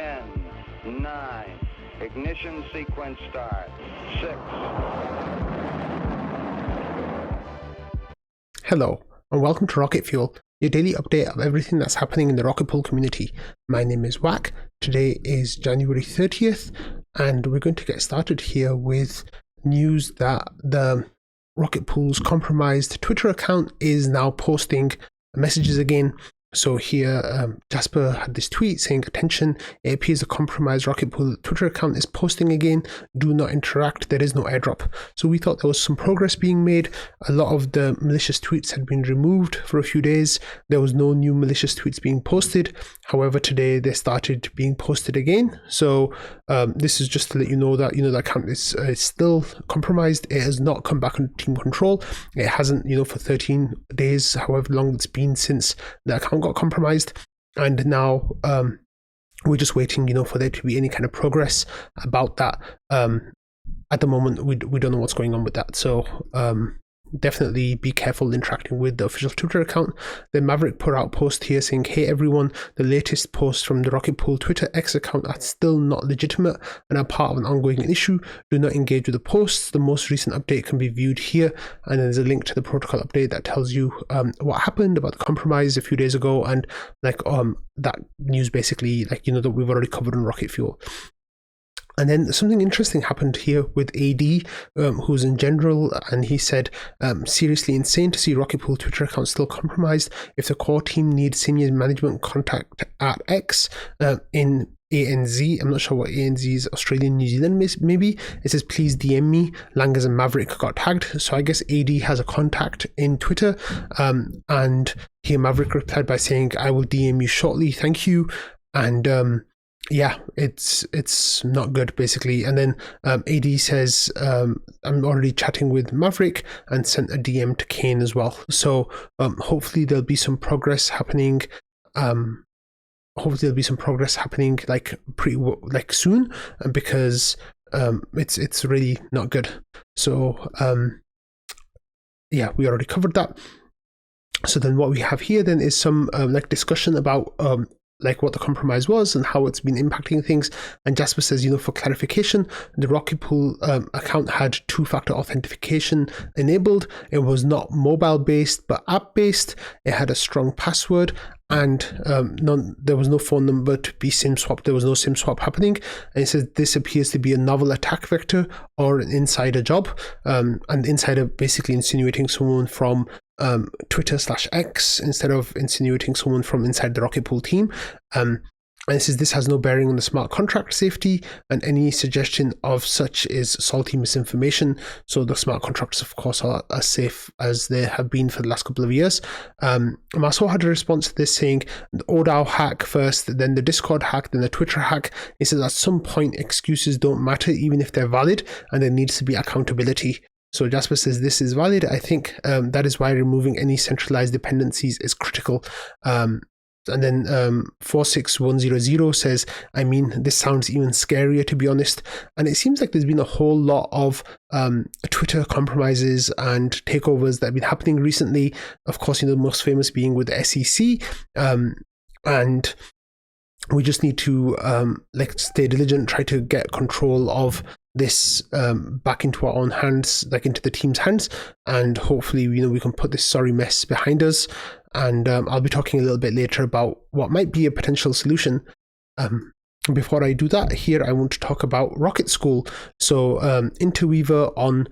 10, 9, ignition sequence start, 6. Hello, and welcome to Rocket Fuel, your daily update of everything that's happening in the Rocket Pool community. My name is Wack. Today is January 30th, and we're going to get started here with news that the Rocket Pool's compromised Twitter account is now posting messages again. So here, Jasper had this tweet saying, attention, it appears the compromised Rocket Pool Twitter account is posting again. Do not interact. There is no airdrop. So we thought there was some progress being made. A lot of the malicious tweets had been removed for a few days. There was no new malicious tweets being posted. However, today they started being posted again. So this is just to let you know that, the account is still compromised. It has not come back under team control. It hasn't, for 13 days, however long it's been since the account got compromised, and now we're just waiting for there to be any kind of progress about that. At the moment we don't know what's going on with that, so definitely be careful interacting with the official Twitter account. Then Maverick put out a post here saying, hey everyone, the latest posts from the Rocket Pool Twitter X account are still not legitimate and are part of an ongoing issue. Do not engage with the posts. The most recent update can be viewed here, and there's a link to the protocol update that tells you what happened about the compromise a few days ago, and that news basically that we've already covered on Rocket Fuel. And then something interesting happened here with AD, who's in general, and he said, seriously insane to see Rocket Pool Twitter account still compromised. If the core team needs senior management, contact at X in ANZ. I'm not sure what ANZ is, Australian, New Zealand maybe. It says, please DM me. Langers and Maverick got tagged. So I guess AD has a contact in Twitter. And here Maverick replied by saying, I will DM you shortly. Thank you. And yeah, it's not good basically. And then AD says, I'm already chatting with Maverick, and sent a DM to Kane as well. So hopefully there'll be some progress happening. Soon, because it's really not good. So yeah, we already covered that. So then what we have here then is some discussion about what the compromise was and how it's been impacting things. And Jasper says, for clarification, the Rocket Pool account had two-factor authentication enabled. It was not mobile based but app based. It had a strong password, and there was no phone number to be SIM swapped. There was no SIM swap happening. And it says this appears to be a novel attack vector or an insider job, and insider basically insinuating someone from Twitter/X instead of insinuating someone from inside the Rocket Pool team. And it says this has no bearing on the smart contract safety, and any suggestion of such is salty misinformation. So the smart contracts, of course, are as safe as they have been for the last couple of years. Maso had a response to this saying, the ODAO hack first, then the Discord hack, then the Twitter hack. He says at some point excuses don't matter even if they're valid, and there needs to be accountability. So Jasper says this is valid. I think that is why removing any centralized dependencies is critical. And then 46100 says, I mean, this sounds even scarier, to be honest. And it seems like there's been a whole lot of Twitter compromises and takeovers that have been happening recently. Of course, the most famous being with the SEC. And we just need to stay diligent, try to get control of this back into our own hands, into the team's hands, and hopefully we can put this sorry mess behind us. And I'll be talking a little bit later about what might be a potential solution. Before I do that, here I want to talk about Rocket School. So Interweaver on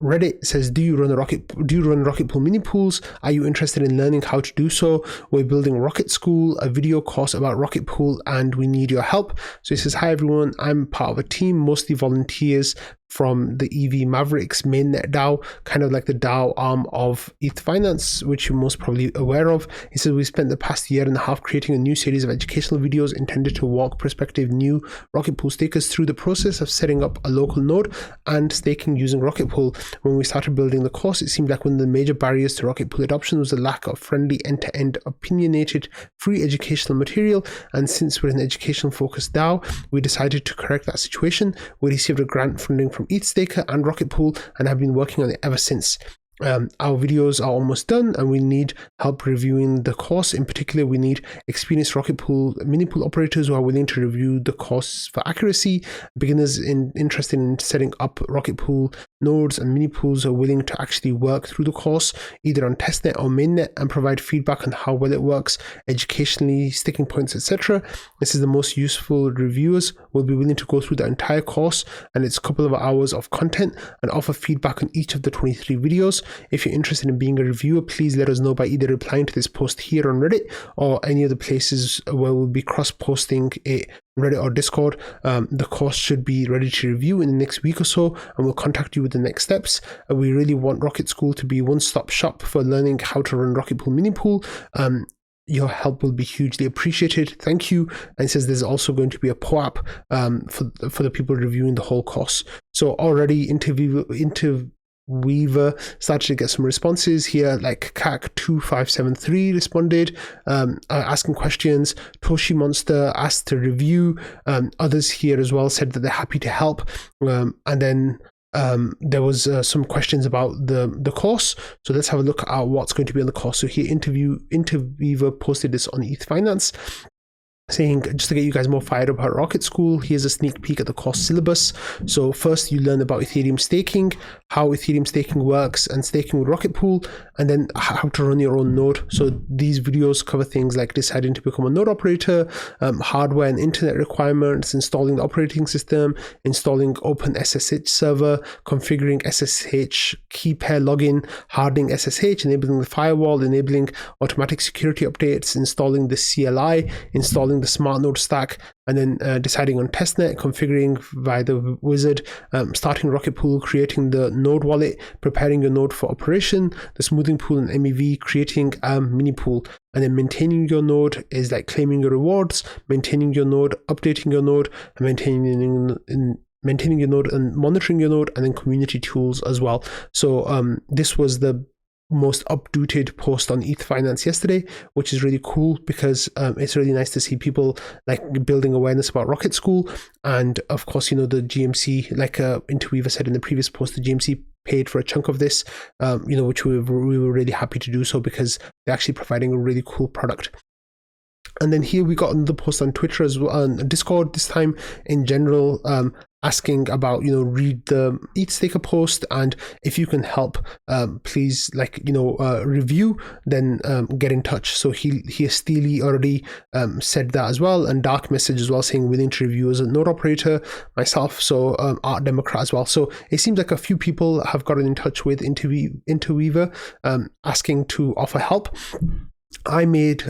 Reddit says, do you run Rocket Pool mini pools? Are you interested in learning how to do so? We're building Rocket School, a video course about Rocket Pool, and we need your help. So he says, hi everyone, I'm part of a team, mostly volunteers from the EV Mavericks mainnet DAO, kind of like the DAO arm of ETH Finance, which you're most probably aware of. He says, we spent the past year and a half creating a new series of educational videos intended to walk prospective new Rocket Pool stakers through the process of setting up a local node and staking using Rocket Pool. When we started building the course, it seemed like one of the major barriers to Rocket Pool adoption was the lack of friendly, end-to-end, opinionated, free educational material. And since we're an educational-focused DAO, we decided to correct that situation. We received a grant funding from ETHStaker and Rocket Pool and have been working on it ever since. our videos are almost done and we need help reviewing the course. In particular, we need experienced rocket pool mini pool operators who are willing to review the course for accuracy. Beginners interested in setting up rocket pool nodes and mini pools are willing to actually work through the course either on testnet or mainnet and provide feedback on how well it works, educationally, sticking points, etc. This is the most useful. Reviewers will be willing to go through the entire course and its couple of hours of content and offer feedback on each of the 23 videos. If you're interested in being a reviewer, please let us know by either replying to this post here on Reddit or any other places where we'll be cross-posting it, Reddit or Discord. The course should be ready to review in the next week or so, and we'll contact you with the next steps. We really want Rocket School to be a one-stop shop for learning how to run Rocket Pool Mini Pool. Your help will be hugely appreciated. Thank you. And it says there's also going to be a POAP for the people reviewing the whole course. So already Weaver started to get some responses here, like CAC2573 responded, asking questions. Toshi Monster asked to review. Others here as well said that they're happy to help. And then there was some questions about the course. So let's have a look at what's going to be on the course. So here, Interweaver posted this on ETH Finance, saying, just to get you guys more fired up about Rocket School, here's a sneak peek at the course syllabus. So first you learn about Ethereum staking, how Ethereum staking works and staking with Rocket Pool, and then how to run your own node. So these videos cover things like deciding to become a node operator, hardware and internet requirements, installing the operating system, installing OpenSSH server, configuring SSH key pair login, hardening SSH, enabling the firewall, enabling automatic security updates, installing the CLI, installing the smart node stack, and then deciding on testnet, configuring via the wizard, starting Rocket Pool, creating the node wallet, preparing your node for operation, the smoothing pool and MEV, creating a mini pool, and then maintaining your node is like claiming your rewards, maintaining your node, updating your node, and maintaining your node and monitoring your node, and then community tools as well. So this was the most updated post on ETH Finance yesterday, which is really cool because it's really nice to see people like building awareness about Rocket School. And of course, you know, the GMC, like Interweaver said in the previous post, the GMC paid for a chunk of this, you know, which we were really happy to do so because they're actually providing a really cool product. And then here we got another post on Twitter as well, on Discord this time in general, asking about, you know, read the ETH Staker post, and if you can help, please, like, you know, review, then get in touch. So he Steely already said that as well, and Dark Message as well, saying willing to review as a node operator, myself, so Art Democrat as well. So it seems like a few people have gotten in touch with Interweaver, asking to offer help. I made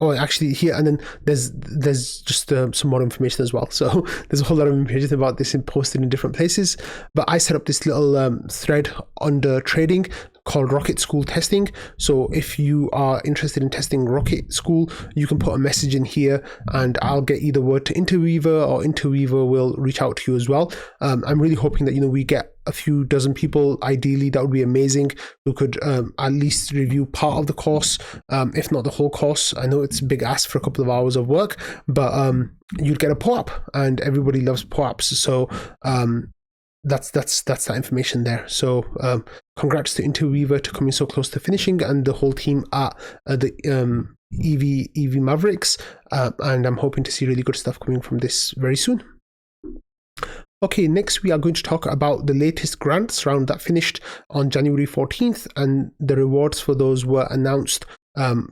actually here, and then there's just some more information as well. So there's a whole lot of information about this and posted in different places. But I set up this little thread under trading called Rocket School Testing. So if you are interested in testing Rocket School, you can put a message in here and I'll get either word to Interweaver or Interweaver will reach out to you as well. I'm really hoping that, you know, we get a few dozen people. Ideally, that would be amazing, who could at least review part of the course, if not the whole course. I know it's a big ask for a couple of hours of work, but you'd get a POAP, and everybody loves POAPs. So that's that information there. So congrats to Interweaver to coming so close to finishing, and the whole team at the EV Mavericks, and I'm hoping to see really good stuff coming from this very soon. Okay, next we are going to talk about the latest grants round that finished on January 14th, and the rewards for those were announced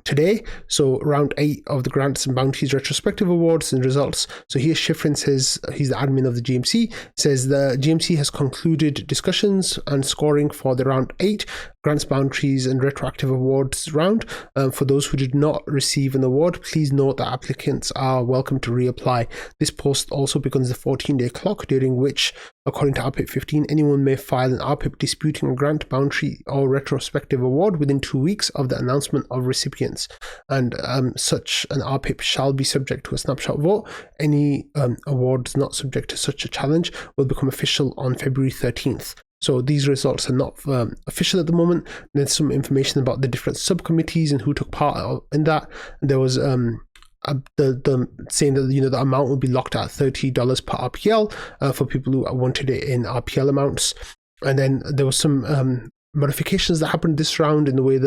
today. So round 8 of the Grants and Bounties Retrospective Awards and results. So here Schifrin says, he's the admin of the GMC, says the GMC has concluded discussions and scoring for the round 8 Grants, Bounties and Retroactive Awards round. For those who did not receive an award, please note that applicants are welcome to reapply. This post also begins the 14-day clock, during which, according to RPIP 15, anyone may file an RPIP disputing a grant, bounty or retrospective award within 2 weeks of the announcement of recipients, and such an RPIP shall be subject to a snapshot vote. Any awards not subject to such a challenge will become official on February 13th. So these results are not official at the moment. There's some information about the different subcommittees and who took part in that. There was the saying that, you know, the amount will be locked at $30 per RPL for people who wanted it in RPL amounts. And then there was some modifications that happened this round in the way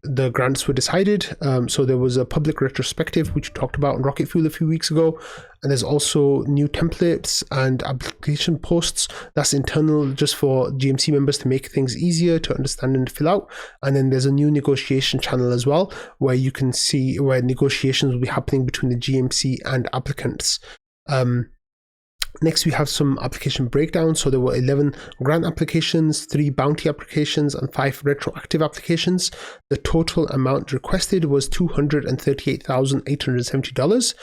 the grants were decided. So there was a public retrospective, which we talked about on Rocket Fuel a few weeks ago. And there's also new templates and application posts that's internal just for GMC members to make things easier to understand and fill out. And then there's a new negotiation channel as well, where you can see where negotiations will be happening between the GMC and applicants. Next, we have some application breakdowns. So there were 11 grant applications, 3 bounty applications, and 5 retroactive applications. The total amount requested was $238,870.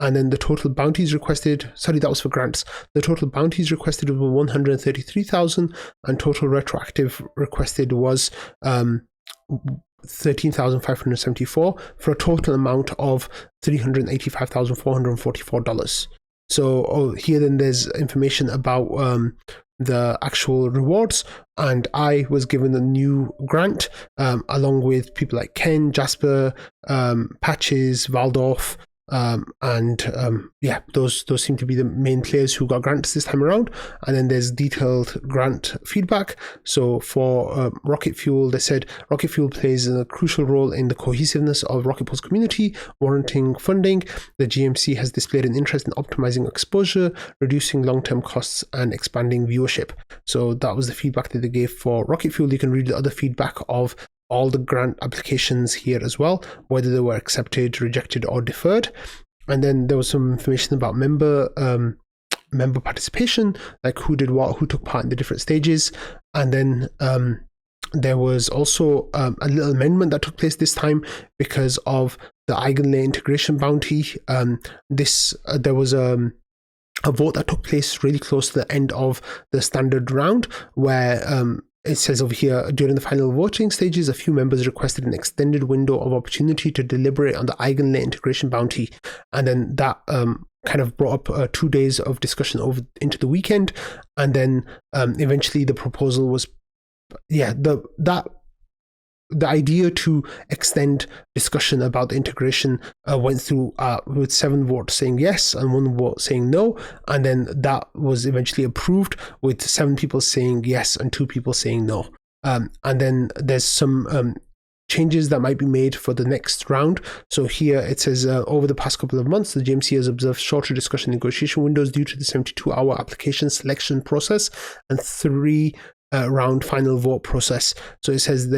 And then the total bounties requested, sorry, that was for grants. The total bounties requested were $133,000, and total retroactive requested was $13,574 for a total amount of $385,444. So here then there's information about the actual rewards, and I was given a new grant along with people like Ken, Jasper, Patches, Waldorf, yeah, those seem to be the main players who got grants this time around. And then there's detailed grant feedback. So for Rocket Fuel, they said Rocket Fuel plays a crucial role in the cohesiveness of Rocket Pool's community, warranting funding. The GMC has displayed an interest in optimizing exposure, reducing long-term costs, and expanding viewership. So that was the feedback that they gave for Rocket Fuel. You can read the other feedback of all the grant applications here as well, whether they were accepted, rejected, or deferred. And then there was some information about member participation, like who did what, who took part in the different stages. And then there was also a little amendment that took place this time because of the Eigenlayer integration bounty. There was a vote that took place really close to the end of the standard round, where it says over here, during the final voting stages, a few members requested an extended window of opportunity to deliberate on the Eigenlayer integration bounty. And then that kind of brought up 2 days of discussion over into the weekend. And then eventually the proposal was, the idea to extend discussion about the integration went through with 7 votes saying yes and 1 vote saying no, and then that was eventually approved with 7 people saying yes and 2 people saying no. And then there's some changes that might be made for the next round. So here it says, over the past couple of months, the GMC has observed shorter discussion negotiation windows due to the 72-hour application selection process and 3 round final vote process. So it says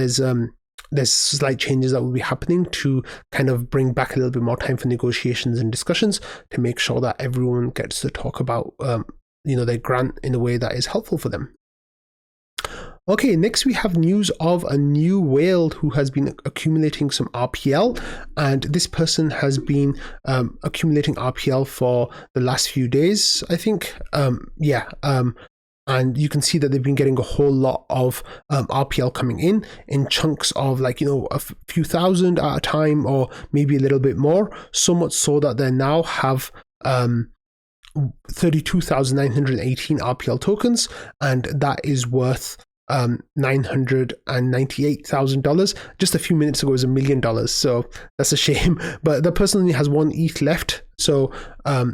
there's slight changes that will be happening to kind of bring back a little bit more time for negotiations and discussions to make sure that everyone gets to talk about their grant in a way that is helpful for them. Okay, next we have news of a new whale who has been accumulating some RPL, and this person has been accumulating RPL for the last few days, I think. And you can see that they've been getting a whole lot of RPL coming in chunks of a few thousand at a time, or maybe a little bit more, so much so that they now have 32,918 RPL tokens, and that is worth $998,000. Just a few minutes ago it was $1 million, so that's a shame. But the person only has 1 ETH left, so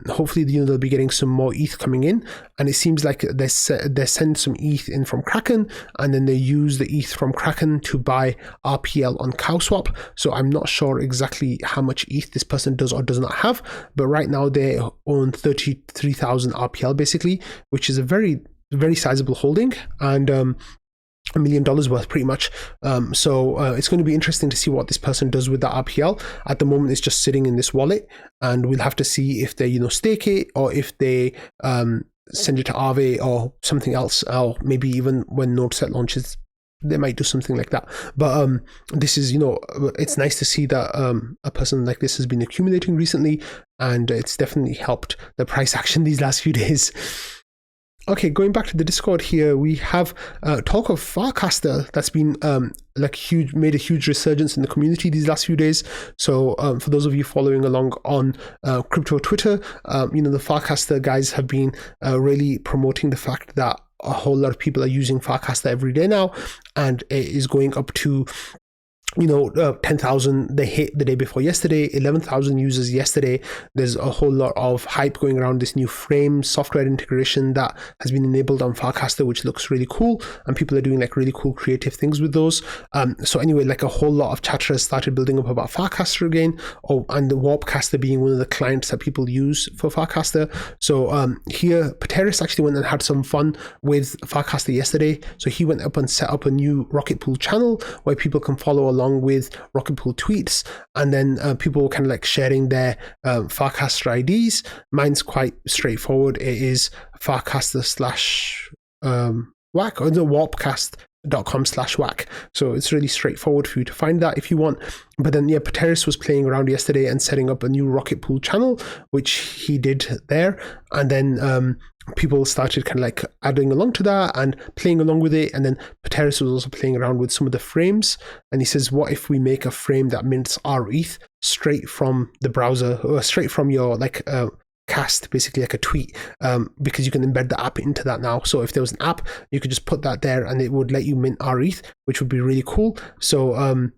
hopefully they'll be getting some more ETH coming in. And it seems like they send some ETH in from Kraken, and then they use the ETH from Kraken to buy RPL on CowSwap. So I'm not sure exactly how much ETH this person does or does not have, but right now they own 33,000 RPL basically, which is a very, very sizable holding, and $1 million worth pretty much. So it's going to be interesting to see what this person does with that RPL. At the moment it's just sitting in this wallet, and we'll have to see if they stake it, or if they send it to Aave or something else, or maybe even when NodeSet launches they might do something like that. But this is, it's nice to see that a person like this has been accumulating recently, and it's definitely helped the price action these last few days. Okay, going back to the Discord here, we have talk of Farcaster that's been made a huge resurgence in the community these last few days. So for those of you following along on crypto Twitter, the Farcaster guys have been really promoting the fact that a whole lot of people are using Farcaster every day now, and it is going up to 10,000 they hit the day before yesterday, 11,000 users yesterday. There's a whole lot of hype going around this new frame software integration that has been enabled on Farcaster, which looks really cool, and people are doing like really cool creative things with those. So anyway, like a whole lot of chatter has started building up about Farcaster again, and the Warpcaster being one of the clients that people use for Farcaster. So here, Pateris actually went and had some fun with Farcaster yesterday. So he went up and set up a new Rocket Pool channel where people can follow along with Rocket Pool tweets, and then people kind of like sharing their Farcaster IDs. Mine's quite straightforward. It is Farcaster /whack, or the warpcast.com/whack. So it's really straightforward for you to find that if you want. But then yeah, Pateris was playing around yesterday and setting up a new Rocket Pool channel, which he did there, and then people started kind of like adding along to that and playing along with it. And then Pateris was also playing around with some of the frames, and he says, what if we make a frame that mints our ETH straight from the browser, or straight from your like cast, basically like a tweet, because you can embed the app into that now. So if there was an app, you could just put that there and it would let you mint our ETH, which would be really cool. So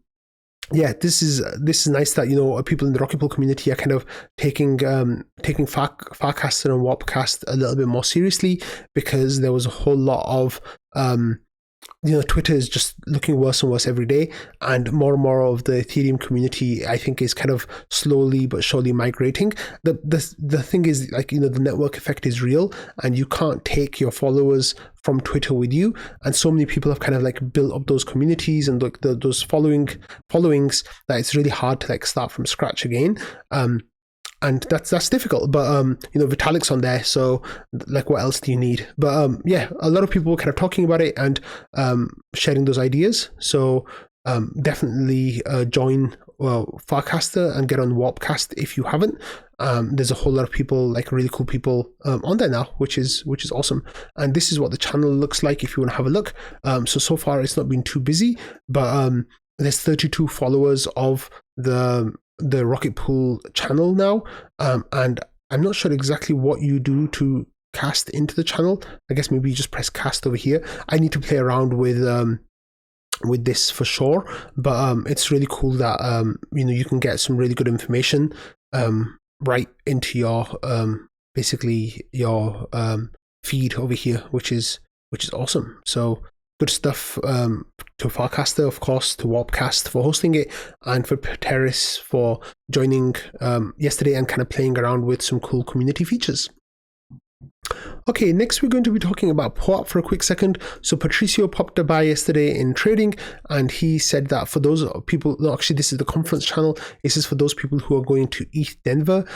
yeah, this is nice that people in the Rocket Pool community are kind of taking Farcaster and Warpcast a little bit more seriously, because there was a whole lot of Twitter is just looking worse and worse every day, and more of the Ethereum community, I think, is kind of slowly but surely migrating. The thing is, like, the network effect is real, and you can't take your followers from Twitter with you. And so many people have kind of like built up those communities and like those followings that it's really hard to like start from scratch again. And that's difficult, but Vitalik's on there, so like, what else do you need? But yeah, a lot of people were kind of talking about it and sharing those ideas. So definitely join Farcaster and get on Warpcast if you haven't. There's a whole lot of people, like really cool people on there now, which is awesome. And this is what the channel looks like if you want to have a look. So far it's not been too busy, but there's 32 followers of the Rocket Pool channel now, and I'm not sure exactly what you do to cast into the channel. I guess maybe you just press cast over here. I need to play around with this for sure, but it's really cool that you can get some really good information right into your basically your feed over here, which is awesome. So good stuff to Farcaster, of course, to Warpcast for hosting it, and for Pateris for joining yesterday and kind of playing around with some cool community features. Okay, next we're going to be talking about POAP for a quick second. So Patricio popped a buy yesterday in trading, and he said that for those people, no, actually this is the conference channel, this is for those people who are going to EthDenver.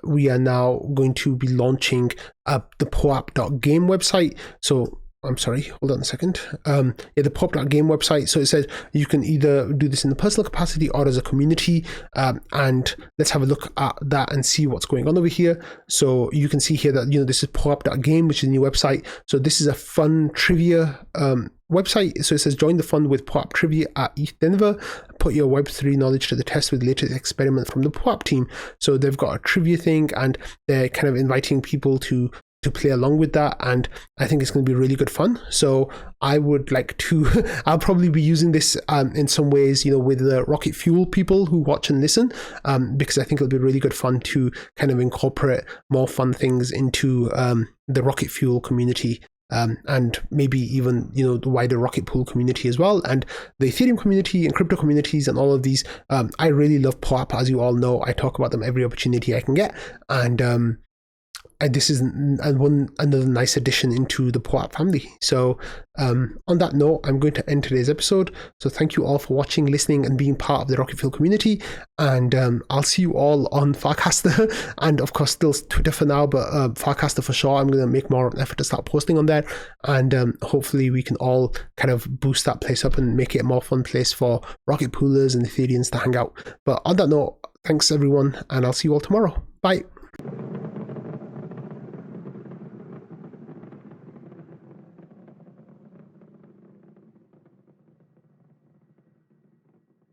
We are now going to be launching the POAP.game website. So I'm sorry, hold on a second. Yeah, the POAP.game website. So it says you can either do this in the personal capacity or as a community. And let's have a look at that and see what's going on over here. So you can see here that, this is POAP.game, which is a new website. So this is a fun trivia website. So it says join the fun with POAP trivia at EthDenver. Put your Web3 knowledge to the test with the latest experiment from the POAP team. So they've got a trivia thing, and they're kind of inviting people to play along with that, and I think it's going to be really good fun. So I would like to I'll probably be using this in some ways, with the Rocket Fuel people who watch and listen, because I think it'll be really good fun to kind of incorporate more fun things into the Rocket Fuel community, and maybe even the wider Rocket Pool community as well, and the Ethereum community and crypto communities and all of these. I really love POAP, as you all know. I talk about them every opportunity I can get, and this is another nice addition into the POAP family. So on that note, I'm going to end today's episode. So thank you all for watching, listening, and being part of the Rocket Fuel community. And I'll see you all on Farcaster, and of course still Twitter for now, but Farcaster for sure. I'm going to make more of an effort to start posting on there, and hopefully we can all kind of boost that place up and make it a more fun place for Rocket Poolers and Ethereans to hang out. But on that note, thanks everyone, and I'll see you all tomorrow. Bye.